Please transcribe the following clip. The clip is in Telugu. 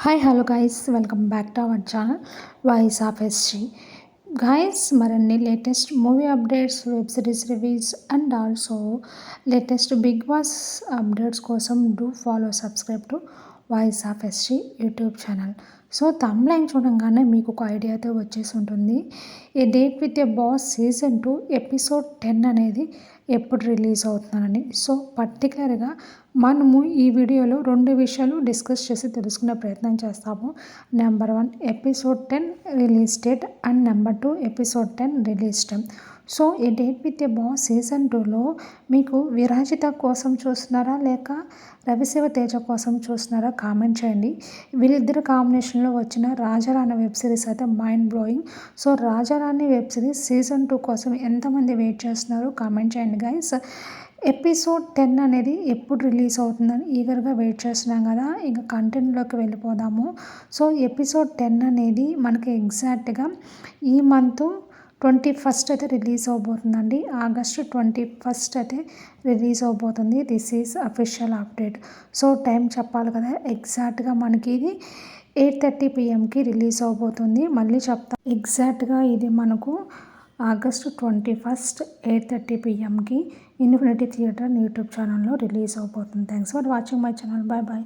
Hi hello guys welcome back to our channel voice of SG guys. మరిన్ని latest movie updates, web series reviews and also latest Bigg Boss updates కోసం do follow subscribe to voice of SG YouTube channel. So thumbnail చూడంగానే మీకు ఒక ఐడియా అయితే వచ్చేసి ఉంటుంది. A date with a boss season 2 episode 10 అనేది ఎప్పుడు రిలీజ్ అవుతుందని. సో పర్టికులర్గా మనము ఈ వీడియోలో 2 విషయాలు డిస్కస్ చేసి తెలుసుకునే ప్రయత్నం చేస్తాము. Number 1 episode 10 release date and number 2 episode 10 release time. So A date with a boss season 2లో మీకు విరాజిత కోసం చూస్తున్నారా లేక రవిశివ తేజ కోసం చూస్తున్నారా కామెంట్ చేయండి. వీళ్ళిద్దరు కాంబినేషన్లో వచ్చిన రాజారాణి వెబ్ సిరీస్ అయితే mind blowing. So రాజారాణి web series season 2 కోసం ఎంతమంది వెయిట్ చేస్తున్నారో కామెంట్ చేయండి గైస్. ఎపిసోడ్ 10 అనేది ఎప్పుడు రిలీజ్ అవుతుందని ఈగర్గా వెయిట్ చేస్తున్నాం కదా. ఇంకా కంటెంట్లోకి వెళ్ళిపోదాము. సో ఎపిసోడ్ 10 అనేది మనకి ఎగ్జాక్ట్గా ఈ మంత్ 21st అయితే రిలీజ్ అవబోతుందండి. ఆగస్టు 21st అయితే రిలీజ్ అవబోతుంది. This is official update. So time చెప్పాలి కదా, ఎగ్జాక్ట్గా మనకి ఇది 8:30 PM రిలీజ్ అవబోతుంది. మళ్ళీ చెప్తా, ఎగ్జాక్ట్గా ఇది మనకు August 21st 8:30 PM infinity theatre YouTube ఛానల్లో రిలీజ్ అవబోతుంది. Thanks for watching my channel. Bye bye.